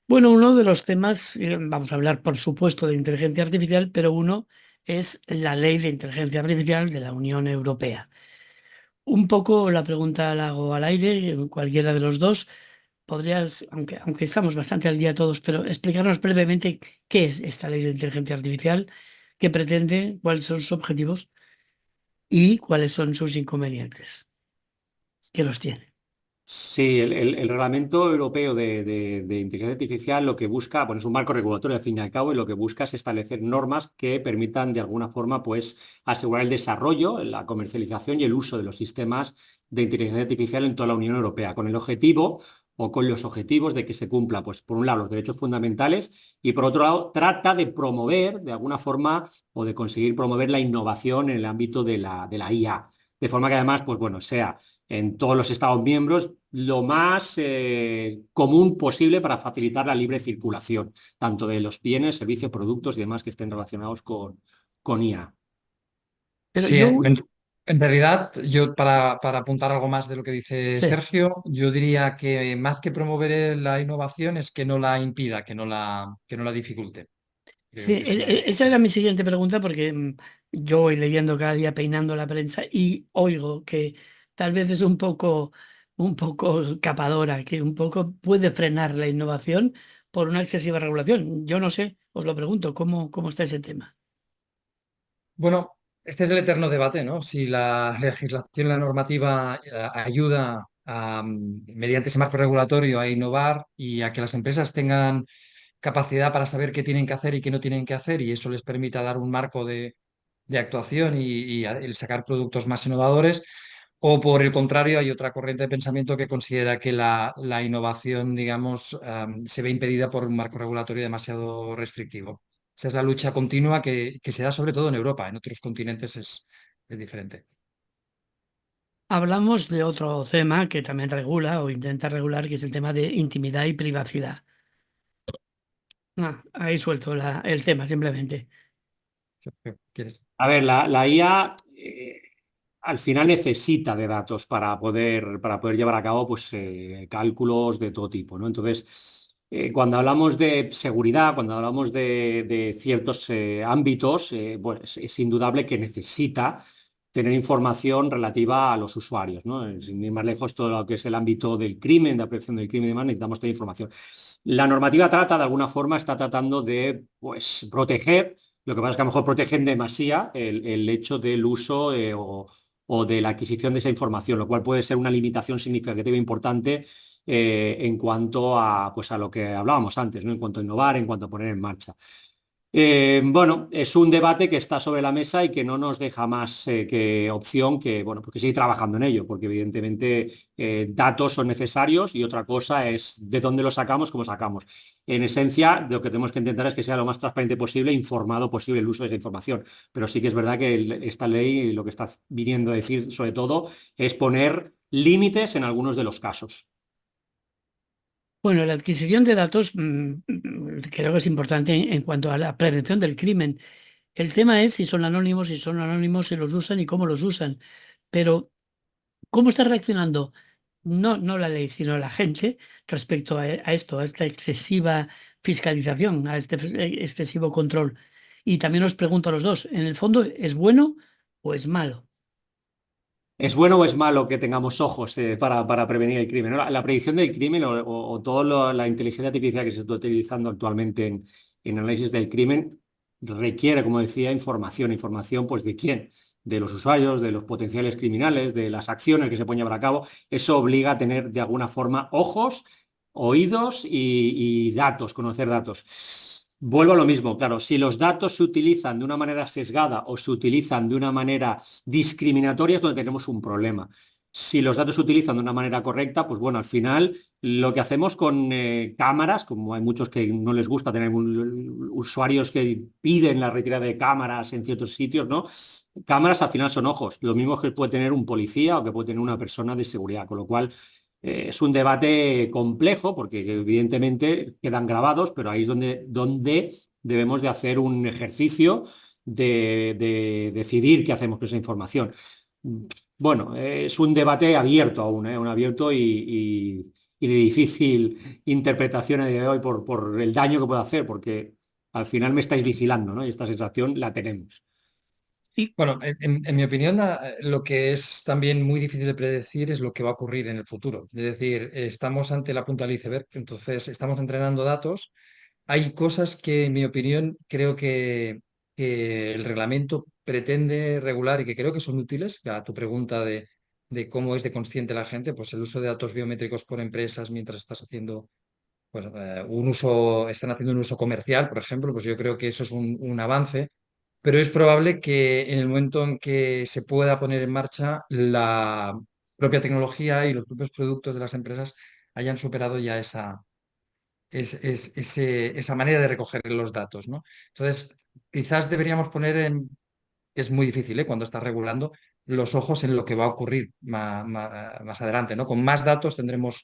Bueno, uno de los temas, vamos a hablar por supuesto de inteligencia artificial, pero uno es la ley de inteligencia artificial de la Unión Europea. Un poco la pregunta la hago al aire, cualquiera de los dos. Podrías, aunque estamos bastante al día todos, pero explicarnos brevemente qué es esta ley de inteligencia artificial, qué pretende, cuáles son sus objetivos y cuáles son sus inconvenientes, que los tiene. Sí, el Reglamento Europeo de Inteligencia Artificial lo que busca, bueno, es un marco regulatorio al fin y al cabo, y lo que busca es establecer normas que permitan de alguna forma pues, asegurar el desarrollo, la comercialización y el uso de los sistemas de inteligencia artificial en toda la Unión Europea, con el objetivo o con los objetivos de que se cumpla, pues, por un lado, los derechos fundamentales y por otro lado, trata de promover de alguna forma o de conseguir promover la innovación en el ámbito de la IA, de forma que además, pues bueno, sea en todos los Estados miembros lo más común posible para facilitar la libre circulación, tanto de los bienes, servicios, productos y demás que estén relacionados con IA. Pero Sí, yo, en realidad, yo para apuntar algo más de lo que dice sí. Sergio, yo diría que más que promover la innovación es que no la impida, que no la dificulte. Sí, Creo que es una... esa era mi siguiente pregunta porque yo voy leyendo cada día peinando la prensa y oigo que tal vez es un poco capadora, que un poco puede frenar la innovación por una excesiva regulación. Yo no sé, os lo pregunto, ¿cómo está ese tema? Bueno, este es el eterno debate, ¿no? Si la legislación, la normativa ayuda mediante ese marco regulatorio a innovar y a que las empresas tengan capacidad para saber qué tienen que hacer y qué no tienen que hacer, y eso les permita dar un marco de actuación y el sacar productos más innovadores, o por el contrario, hay otra corriente de pensamiento que considera que la innovación, digamos, se ve impedida por un marco regulatorio demasiado restrictivo. Esa es la lucha continua que se da sobre todo en Europa, en otros continentes es diferente. Hablamos de otro tema que también regula o intenta regular, que es el tema de intimidad y privacidad. Ahí suelto el tema simplemente. Sergio, ¿quieres? A ver, la IA al final necesita de datos para poder llevar a cabo pues, cálculos de todo tipo, ¿no? Entonces, cuando hablamos de seguridad, cuando hablamos de ciertos ámbitos, pues es indudable que necesita tener información relativa a los usuarios, ¿no? Sin ir más lejos, todo lo que es el ámbito del crimen, de la prevención del crimen y demás, necesitamos tener información. La normativa trata, de alguna forma, está tratando de pues, proteger. Lo que pasa es que a lo mejor protegen demasiado el hecho del uso o de la adquisición de esa información, lo cual puede ser una limitación significativa e importante en cuanto a, pues a lo que hablábamos antes, ¿no? En cuanto a innovar, en cuanto a poner en marcha. Bueno, es un debate que está sobre la mesa y que no nos deja más que opción que, bueno, porque seguir trabajando en ello, porque evidentemente datos son necesarios y otra cosa es de dónde los sacamos, cómo sacamos. En esencia, lo que tenemos que intentar es que sea lo más transparente posible, informado posible el uso de esa información. Pero sí que es verdad que esta ley lo que está viniendo a decir sobre todo es poner límites en algunos de los casos. Bueno, la adquisición de datos creo que es importante en cuanto a la prevención del crimen. El tema es si son anónimos, si los usan y cómo los usan. Pero, ¿cómo está reaccionando? No la ley, sino la gente respecto a esto, a esta excesiva fiscalización, a este excesivo control. Y también os pregunto a los dos, ¿en el fondo es bueno o es malo? ¿Es bueno o es malo que tengamos ojos para prevenir el crimen, ¿no? La predicción del crimen o toda la inteligencia artificial que se está utilizando actualmente en análisis del crimen requiere, como decía, información. Información, pues, ¿de quién? De los usuarios, de los potenciales criminales, de las acciones que se pueden llevar a cabo. Eso obliga a tener, de alguna forma, ojos, oídos y datos, conocer datos. Vuelvo a lo mismo, claro, si los datos se utilizan de una manera sesgada o se utilizan de una manera discriminatoria es donde tenemos un problema. Si los datos se utilizan de una manera correcta, pues bueno, al final lo que hacemos con cámaras, como hay muchos que no les gusta tener usuarios que piden la retirada de cámaras en ciertos sitios, ¿no? Cámaras al final son ojos, lo mismo que puede tener un policía o que puede tener una persona de seguridad, con lo cual es un debate complejo porque evidentemente quedan grabados, pero ahí es donde debemos de hacer un ejercicio de decidir qué hacemos con esa información. Bueno, es un debate abierto aún, un abierto y y de difícil interpretación a día de hoy por el daño que puede hacer, porque al final me estáis vigilando, ¿no? Y esta sensación la tenemos. Y Bueno, en mi opinión, lo que es también muy difícil de predecir es lo que va a ocurrir en el futuro. Es decir, estamos ante la punta del iceberg, entonces estamos entrenando datos. Hay cosas que, en mi opinión, creo que el reglamento pretende regular y que creo que son útiles. A tu pregunta de cómo es de consciente la gente, pues el uso de datos biométricos por empresas mientras estás haciendo pues, están haciendo un uso comercial, por ejemplo, pues yo creo que eso es un avance, pero es probable que en el momento en que se pueda poner en marcha la propia tecnología y los propios productos de las empresas hayan superado ya esa manera de recoger los datos, ¿no? Entonces, quizás deberíamos poner que es muy difícil, ¿eh? Cuando estás regulando, los ojos en lo que va a ocurrir más adelante, ¿no? Con más datos tendremos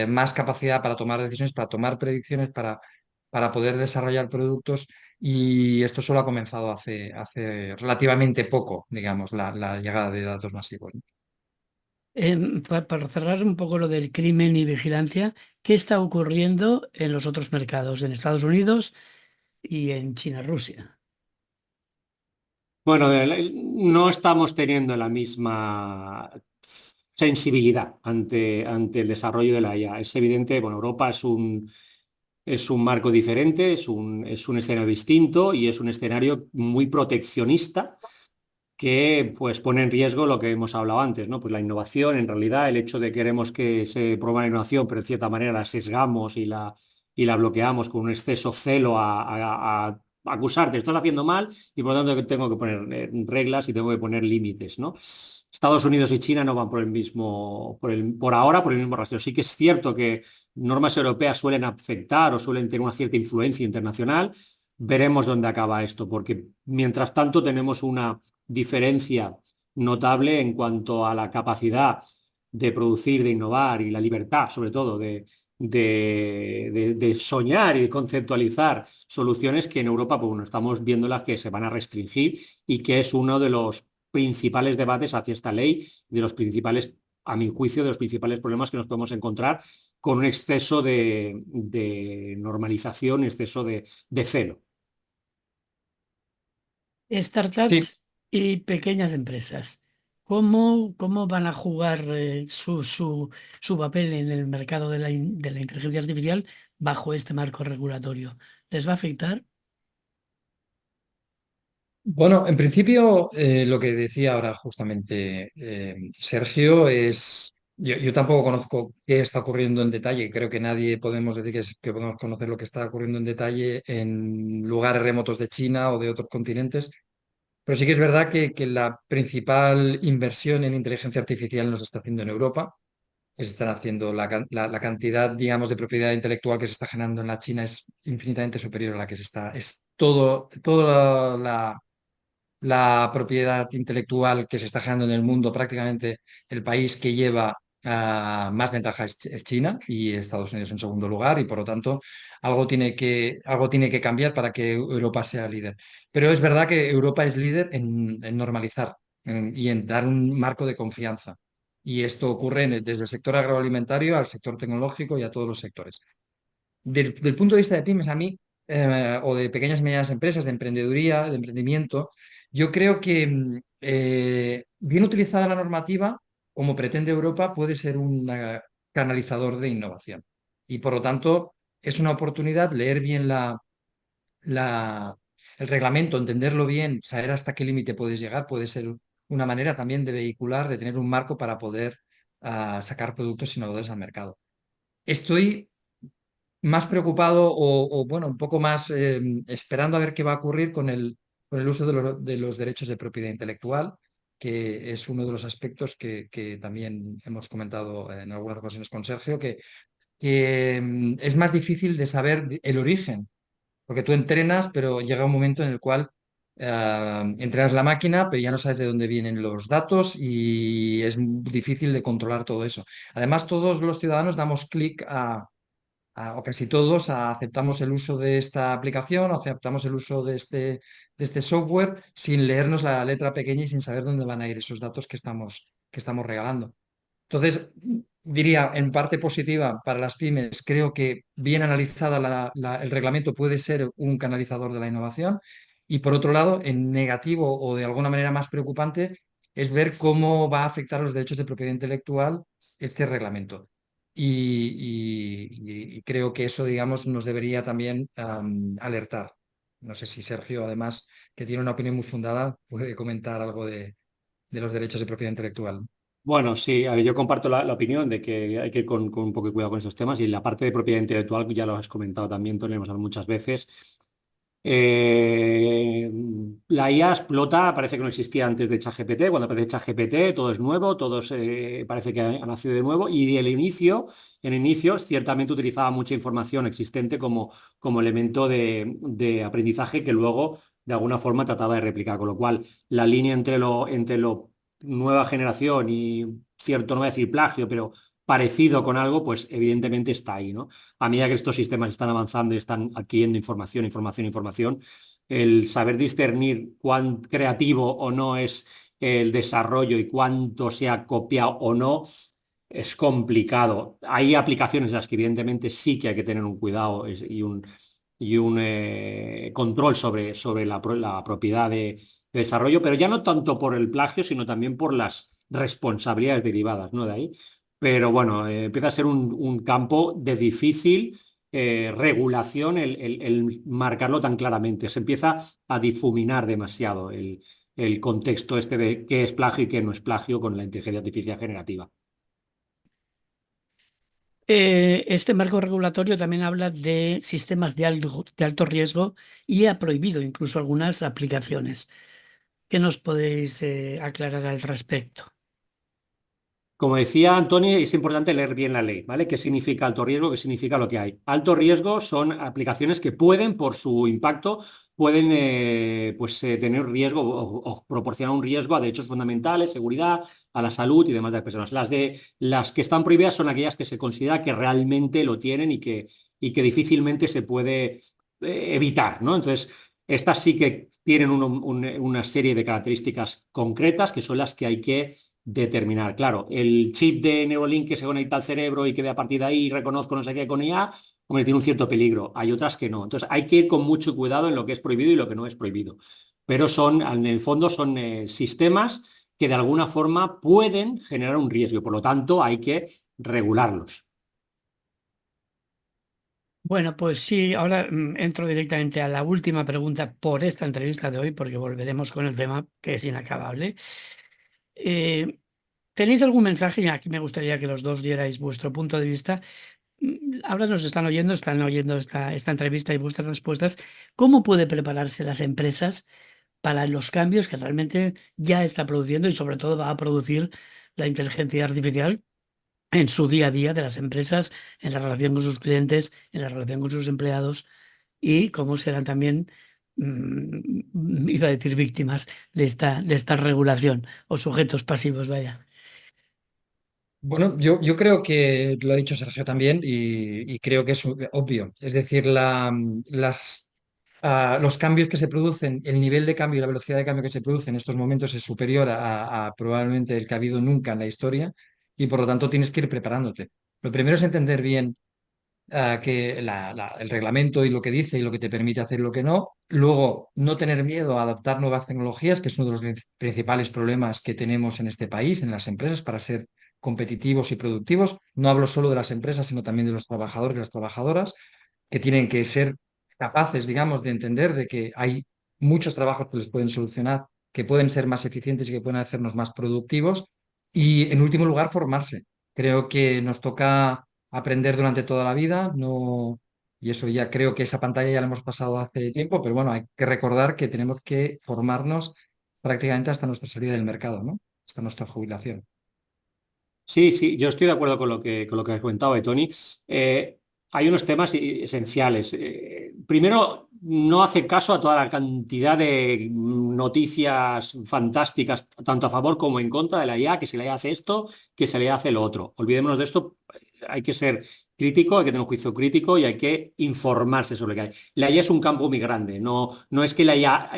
más capacidad para tomar decisiones, para tomar predicciones, para poder desarrollar productos y esto solo ha comenzado hace relativamente poco, digamos, la llegada de datos masivos, ¿no? para cerrar un poco lo del crimen y vigilancia, ¿qué está ocurriendo en los otros mercados, en Estados Unidos y en China-Rusia? Bueno, no estamos teniendo la misma sensibilidad ante el desarrollo de la IA. Es evidente, bueno, Europa es un marco diferente, es un escenario distinto y es un escenario muy proteccionista que pues pone en riesgo lo que hemos hablado antes, ¿no? Pues la innovación, en realidad, el hecho de que queremos que se promueva la innovación, pero de cierta manera la sesgamos y la bloqueamos con un exceso celo a acusarte, estás haciendo mal y por lo tanto tengo que poner reglas y tengo que poner límites, ¿no? Estados Unidos y China no van por el mismo, por ahora, por el mismo rasero. Sí que es cierto que normas europeas suelen afectar o suelen tener una cierta influencia internacional. Veremos dónde acaba esto, porque mientras tanto tenemos una diferencia notable en cuanto a la capacidad de producir, de innovar y la libertad, sobre todo, de soñar y de conceptualizar soluciones que en Europa, pues bueno, estamos viendo las que se van a restringir y que es uno de los principales debates hacia esta ley, de los principales, a mi juicio, de los principales problemas que nos podemos encontrar con un exceso de normalización, exceso de celo. Sí, Startups y pequeñas empresas. ¿Cómo van a jugar su papel en el mercado de la inteligencia artificial bajo este marco regulatorio? ¿Les va a afectar? bueno, en principio, lo que decía ahora justamente Sergio es, yo tampoco conozco qué está ocurriendo en detalle, creo que nadie podemos decir que podemos conocer lo que está ocurriendo en detalle en lugares remotos de China o de otros continentes, pero sí que es verdad que la principal inversión en inteligencia artificial nos está haciendo en Europa, que se están haciendo la cantidad, digamos, de propiedad intelectual que se está generando en la China es infinitamente superior a la que es toda la propiedad intelectual que se está generando en el mundo, prácticamente el país que lleva más ventaja es China y Estados Unidos en segundo lugar y por lo tanto algo tiene que cambiar para que Europa sea líder. Pero es verdad que Europa es líder en normalizar y en dar un marco de confianza. Y esto ocurre desde el sector agroalimentario al sector tecnológico y a todos los sectores. Del punto de vista de pymes, a mí, o de pequeñas y medianas empresas, de emprendeduría, de emprendimiento, yo creo que bien utilizada la normativa, como pretende Europa, puede ser un canalizador de innovación. Y por lo tanto, es una oportunidad leer bien la- el reglamento, entenderlo bien, saber hasta qué límite puedes llegar, puede ser una manera también de vehicular, de tener un marco para poder sacar productos innovadores al mercado. Estoy más preocupado bueno, un poco más esperando a ver qué va a ocurrir con el uso de los derechos de propiedad intelectual, que es uno de los aspectos que también hemos comentado en algunas ocasiones con Sergio, que es más difícil de saber el origen, porque tú entrenas, pero llega un momento en el cual entrenas la máquina, pero ya no sabes de dónde vienen los datos y es difícil de controlar todo eso. Además, todos los ciudadanos damos clic o casi todos aceptamos el uso de esta aplicación o aceptamos el uso de este software sin leernos la letra pequeña y sin saber dónde van a ir esos datos que estamos regalando. Entonces, diría en parte positiva para las pymes, creo que bien analizada el reglamento puede ser un canalizador de la innovación. Y por otro lado, en negativo o de alguna manera más preocupante, es ver cómo va a afectar los derechos de propiedad intelectual este reglamento. Y creo que eso, digamos, nos debería también alertar. No sé si Sergio, además, que tiene una opinión muy fundada, puede comentar algo de los derechos de propiedad intelectual. Bueno, sí, a ver, yo comparto la opinión de que hay que ir con un poco de cuidado con estos temas y la parte de propiedad intelectual, ya lo has comentado también, Tony, lo hemos hablado muchas veces. Eh, la IA explota, parece que no existía antes de ChatGPT. Cuando aparece ChatGPT, todo es nuevo, parece que ha nacido de nuevo. Y en el inicio, ciertamente utilizaba mucha información existente como elemento de aprendizaje que luego, de alguna forma, trataba de replicar. Con lo cual, la línea entre lo nueva generación y cierto, no voy a decir plagio, pero parecido con algo, pues evidentemente está ahí, ¿no? A medida que estos sistemas están avanzando y están adquiriendo información, información, información, el saber discernir cuán creativo o no es el desarrollo y cuánto se ha copiado o no es complicado. Hay aplicaciones en las que evidentemente sí que hay que tener un cuidado y un control sobre la propiedad de desarrollo, pero ya no tanto por el plagio, sino también por las responsabilidades derivadas, ¿no? De ahí. Pero bueno, empieza a ser un campo de difícil regulación el marcarlo tan claramente. Se empieza a difuminar demasiado el contexto este de qué es plagio y qué no es plagio con la inteligencia artificial generativa. Este marco regulatorio también habla de sistemas de alto riesgo y ha prohibido incluso algunas aplicaciones. ¿Qué nos podéis aclarar al respecto? Como decía Antonio, es importante leer bien la ley, ¿vale? ¿Qué significa alto riesgo? ¿Qué significa lo que hay? Alto riesgo son aplicaciones que pueden, por su impacto, pueden tener riesgo o proporcionar un riesgo a derechos fundamentales, seguridad, a la salud y demás de las personas. Las que están prohibidas son aquellas que se considera que realmente lo tienen y que difícilmente se puede evitar, ¿no? Entonces, estas sí que tienen una serie de características concretas que son las que hay que determinar. Claro, el chip de Neuralink que se conecta al cerebro y que de a partir de ahí reconozco no sé qué con IA, hombre, tiene un cierto peligro. Hay otras que no. Entonces hay que ir con mucho cuidado en lo que es prohibido y lo que no es prohibido. Pero en el fondo son sistemas que de alguna forma pueden generar un riesgo. Por lo tanto, hay que regularlos. Bueno, pues sí, ahora entro directamente a la última pregunta por esta entrevista de hoy, porque volveremos con el tema que es inacabable. Eh, ¿Tenéis algún mensaje? Y aquí me gustaría que los dos dierais vuestro punto de vista. Ahora nos están oyendo esta entrevista y vuestras respuestas. ¿Cómo puede prepararse las empresas para los cambios que realmente ya está produciendo y sobre todo va a producir la inteligencia artificial en su día a día de las empresas, en la relación con sus clientes, en la relación con sus empleados y cómo serán también, iba a decir, víctimas de esta regulación o sujetos pasivos, vaya? Bueno, yo creo que lo ha dicho Sergio también y creo que es obvio. Es decir, los cambios que se producen, el nivel de cambio y la velocidad de cambio que se produce en estos momentos es superior a probablemente el que ha habido nunca en la historia y por lo tanto tienes que ir preparándote. Lo primero es entender bien que el reglamento y lo que dice y lo que te permite hacer y lo que no. Luego, no tener miedo a adaptar nuevas tecnologías, que es uno de los principales problemas que tenemos en este país, en las empresas, para ser competitivos y productivos. No hablo solo de las empresas, sino también de los trabajadores y las trabajadoras, que tienen que ser capaces, digamos, de entender de que hay muchos trabajos que les pueden solucionar, que pueden ser más eficientes y que pueden hacernos más productivos. Y, en último lugar, formarse. Creo que nos toca aprender durante toda la vida, no, y eso ya creo que esa pantalla ya la hemos pasado hace tiempo, pero bueno, hay que recordar que tenemos que formarnos prácticamente hasta nuestra salida del mercado, ¿no? Hasta nuestra jubilación. Sí, sí, yo estoy de acuerdo con lo que has comentado, Tony. Hay unos temas esenciales. Primero, no hace caso a toda la cantidad de noticias fantásticas, tanto a favor como en contra de la IA, que se le hace esto, que se le hace lo otro. Olvidémonos de esto. Hay que ser crítico, hay que tener un juicio crítico y hay que informarse sobre lo que hay. La IA es un campo muy grande, no es que la IA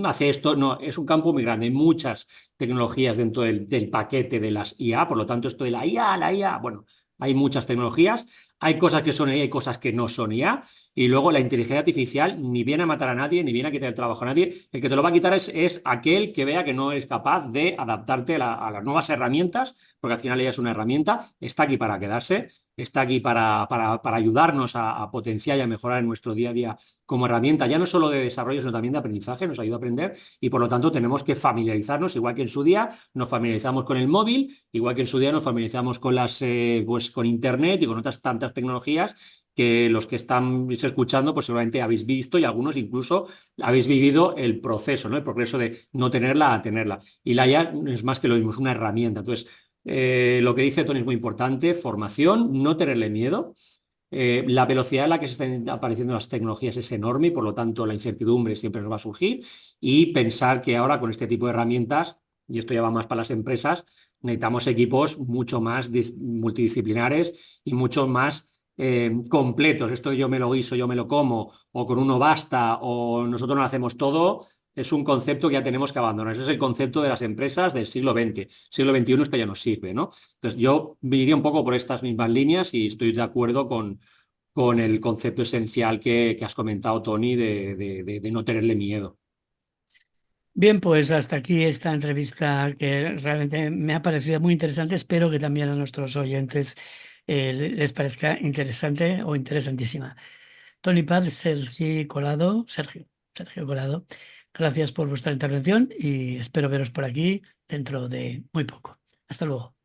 hace esto, no, es un campo muy grande. Hay muchas tecnologías dentro del paquete de las IA, por lo tanto, esto de la IA, bueno, hay muchas tecnologías, hay cosas que son IA y cosas que no son IA, y luego la inteligencia artificial ni viene a matar a nadie, ni viene a quitar el trabajo a nadie. El que te lo va a quitar es aquel que vea que no es capaz de adaptarte a las nuevas herramientas, porque al final ella es una herramienta, está aquí para quedarse, está aquí para ayudarnos a potenciar y a mejorar en nuestro día a día como herramienta, ya no solo de desarrollo, sino también de aprendizaje, nos ayuda a aprender y por lo tanto tenemos que familiarizarnos, igual que en su día nos familiarizamos con el móvil, igual que en su día nos familiarizamos con pues con Internet y con otras tantas tecnologías que los que están escuchando pues seguramente habéis visto y algunos incluso habéis vivido el proceso, ¿no? El progreso de no tenerla a tenerla. Y la IA es más que lo mismo, es una herramienta. Entonces, lo que dice Tony es muy importante, formación, no tenerle miedo. La velocidad en la que se están apareciendo las tecnologías es enorme y por lo tanto la incertidumbre siempre nos va a surgir y pensar que ahora con este tipo de herramientas, y esto ya va más para las empresas, necesitamos equipos mucho más multidisciplinares y mucho más completos. Esto yo me lo guiso, yo me lo como, o con uno basta, o nosotros no lo hacemos todo, es un concepto que ya tenemos que abandonar. Ese es el concepto de las empresas del siglo XX. Siglo XXI es que ya nos sirve, ¿no? Entonces yo me iría un poco por estas mismas líneas y estoy de acuerdo con el concepto esencial que has comentado, Tony, de no tenerle miedo. Bien, pues hasta aquí esta entrevista que realmente me ha parecido muy interesante. Espero que también a nuestros oyentes les parezca interesante o interesantísima. Tony Paz, Sergio Colado, gracias por vuestra intervención y espero veros por aquí dentro de muy poco. Hasta luego.